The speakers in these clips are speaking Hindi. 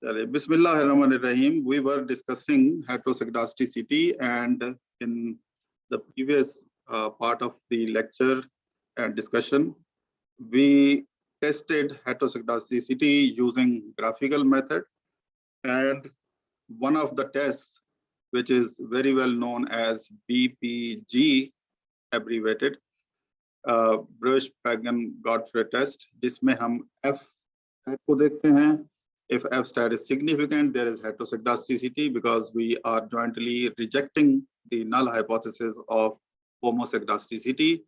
चलिए, Bismillahirrahmanirrahim. We were discussing heterozygosity, and in the previous part of the lecture and discussion, we tested heterozygosity using graphical method, and one of the tests, which is very well known as BPG abbreviated, Bruch-Pagan-Godfrey test, जिसमें हम F को देखते हैं. If F stat is significant, there is heterozygosity because we are jointly rejecting the null hypothesis of homozygosity.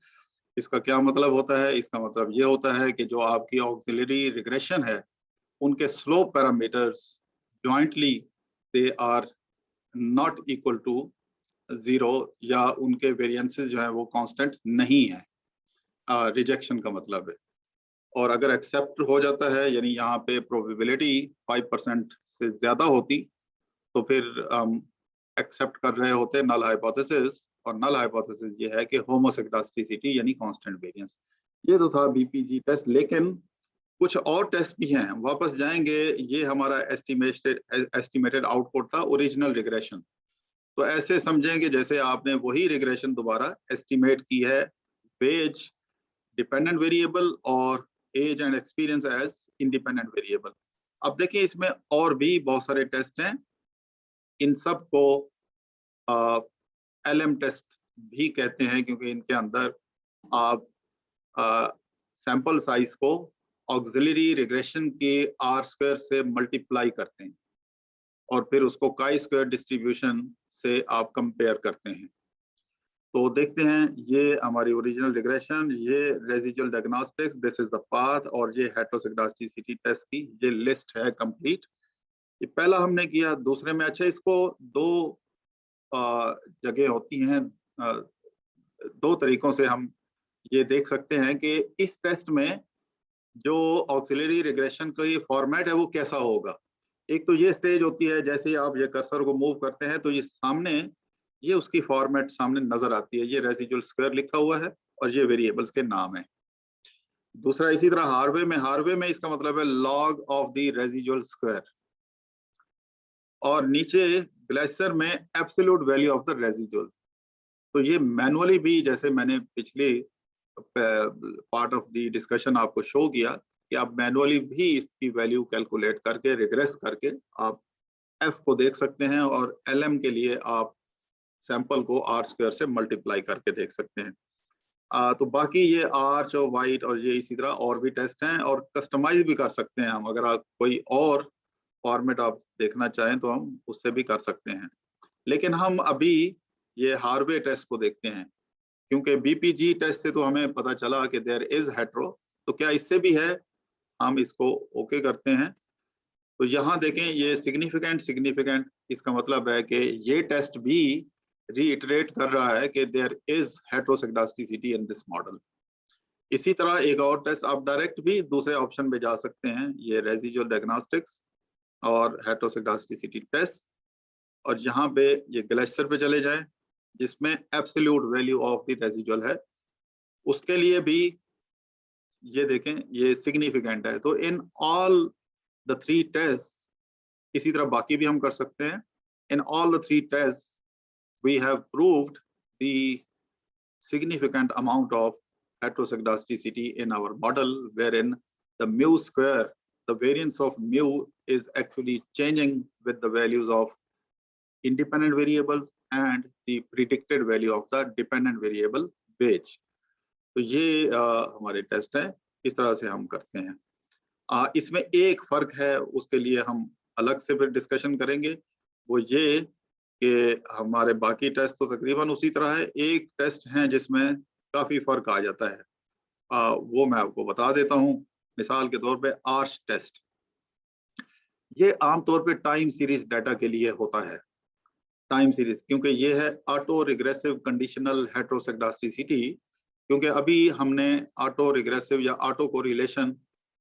इसका क्या मतलब होता है? इसका मतलब ये होता है कि जो आपकी ऑक्सिलरी रिग्रेशन है, उनके slope parameters jointly they are not equal to 0 या उनके वेरिएंसेस जो है वो कांस्टेंट नहीं है. रिजेक्शन का मतलब है. और अगर एक्सेप्ट हो जाता है, यानी यहाँ पे प्रोबेबिलिटी 5% से ज्यादा होती, तो फिर एक्सेप्ट कर रहे होते नल हाइपोथेसिस, और नल हाइपोथेसिस ये है कि होमोसिग्डास्टिसिटी यानी कांस्टेंट वेरिएंस. ये तो था बीपीजी टेस्ट, लेकिन कुछ और टेस्ट भी हैं. वापस जाएंगे, ये हमारा एस्टिमेटेड आउटपुट था ओरिजिनल रिग्रेशन. तो ऐसे समझेंगे जैसे आपने वही रिग्रेशन दोबारा एस्टिमेट की है वेज डिपेंडेंट वेरिएबल और age and experience as independent variable. अब देखिए, इसमें और भी बहुत सारे टेस्ट हैं. इन सब को एलएम टेस्ट भी कहते हैं, क्योंकि इनके अंदर आप सैंपल साइज को ऑक्सिलरी रिग्रेशन के आर स्क्वायर से मल्टीप्लाई करते हैं और फिर उसको काई स्क्वायर डिस्ट्रीब्यूशन से आप कंपेयर करते हैं. तो देखते हैं, ये हमारी ओरिजिनल रिग्रेशन, ये residual diagnostics, this is the path, और ये हेटरोजिगोसिटी टेस्ट की ये लिस्ट है कंप्लीट. ये पहला हमने किया. दूसरे में अच्छा, इसको दो जगह होती हैं, दो तरीकों से हम ये देख सकते हैं कि इस टेस्ट में जो ऑक्सिलरी रिग्रेशन का ये फॉर्मेट है वो कैसा होगा. एक तो ये स्टेज होती है, जैसे ही आप ये कर्सर को मूव करते हैं तो ये सामने ये उसकी फॉर्मेट सामने नजर आती है. ये रेसिडुअल स्क्वायर लिखा हुआ है और ये वेरिएबल्स के नाम है. दूसरा इसी तरह हार्वे में इसका मतलब है log of the residual square, और नीचे ग्लेशियर में absolute value of the residual. तो ये मैनुअली भी, जैसे मैंने पिछले पार्ट ऑफ द डिस्कशन आपको शो किया कि आप मैनुअली भी इसकी वैल्यू कैलकुलेट करके रिग्रेस करके आप एफ को देख सकते हैं, और एलएम के लिए आप सैंपल को आर स्क्वायर से मल्टीप्लाई करके देख सकते हैं. तो बाकी ये आर्च और वाइट और ये इसी तरह और भी टेस्ट हैं, और कस्टमाइज भी कर सकते हैं हम. अगर आप कोई और फॉर्मेट आप देखना चाहें तो हम उससे भी कर सकते हैं. लेकिन हम अभी ये हार्वे टेस्ट को देखते हैं, क्योंकि बीपीजी टेस्ट से तो हमें पता चला कि देयर इज हेट्रो. तो क्या इससे भी है? हम इसको ओके करते हैं. तो यहाँ देखें, ये सिग्निफिकेंट, इसका मतलब है कि ये टेस्ट भी रीइटरेट कर रहा है कि there is heterozygosity in this model. इसी तरह एक और टेस्ट आप डायरेक्ट भी दूसरे ऑप्शन में जा सकते हैं, ये रेसिडुअल डायग्नोस्टिक्स और हेटरोजिगोसिटी टेस्ट. और यहाँ पे ये ग्लेशियर पे चले जाएं, जिसमें absolute value of the residual है. उसके लिए भी ये देखें, ये सिग्निफिकेंट है. तो in all the three test, इसी तरह बाकी भी हम कर सकते हैं. In all the three test we have proved the significant amount of heterozygosity in our model, wherein the mu square, the variance of mu is actually changing with the values of independent variables and the predicted value of the dependent variable wage. तो ये हमारे टेस्ट हैं, इस तरह से हम करते हैं. इसमें एक फर्क है, उसके लिए हम अलग से फिर डिस्कशन करेंगे. वो ये कि हमारे बाकी टेस्ट तो तकरीबन उसी तरह है. एक टेस्ट है जिसमें काफी फर्क आ जाता है, वो मैं आपको बता देता हूं. मिसाल के तौर पे आर्च टेस्ट, ये आमतौर पे टाइम सीरीज डाटा के लिए होता है. टाइम सीरीज, क्योंकि ये है ऑटो रिग्रेसिव कंडीशनल हेटरोजिगोसिटी. क्योंकि अभी हमने ऑटो रिग्रेसिव या ऑटो कोरिलेशन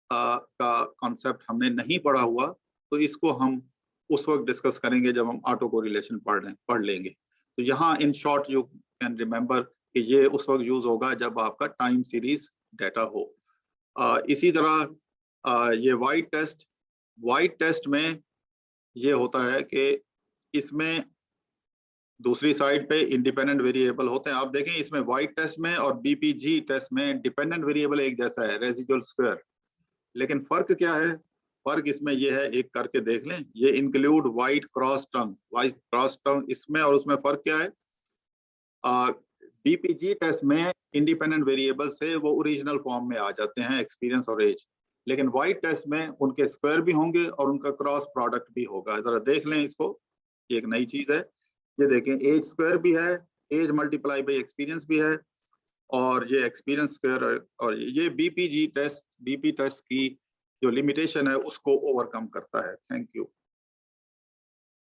का कॉन्सेप्ट हमने नहीं पढ़ा हुआ, तो इसको हम उस वक्त डिस्कस करेंगे जब हम ऑटो कोरिलेशन पढ़ लेंगे. तो यहाँ in short you can remember कि ये उस वक्त यूज होगा जब आपका टाइम सीरीज डाटा हो. इसी तरह ये वाइट टेस्ट में ये होता है कि इसमें दूसरी साइड पे इंडिपेंडेंट वेरिएबल होते हैं। आप देखें इसमें वाइट टेस्ट में और बीपीजी टेस्ट में डिपेंडेंट वेरिएबल एक जैसा है, रेसिडुअल स्क्वायर। लेकिन फर्क क्या है? फर्क इसमें ये है, एक करके देख लें, ये include white cross term, white cross term इसमें और उसमें फर्क क्या है? बीपीजी टेस्ट में इंडिपेंडेंट वेरिएबल से वो ओरिजिनल फॉर्म में आ जाते हैं, एक्सपीरियंस और एज। लेकिन वाइट टेस्ट में उनके स्क्वायर भी होंगे और उनका क्रॉस प्रोडक्ट भी होगा। जरा देख लें इसको, ये एक नई चीज है। ये देखें, एज स्क्वायर भी है, एज मल्टीप्लाई बाई एक्सपीरियंस भी है, और ये एक्सपीरियंस स्क्वायर, और ये बीपी टेस्ट की जो लिमिटेशन है उसको ओवरकम करता है। Thank you.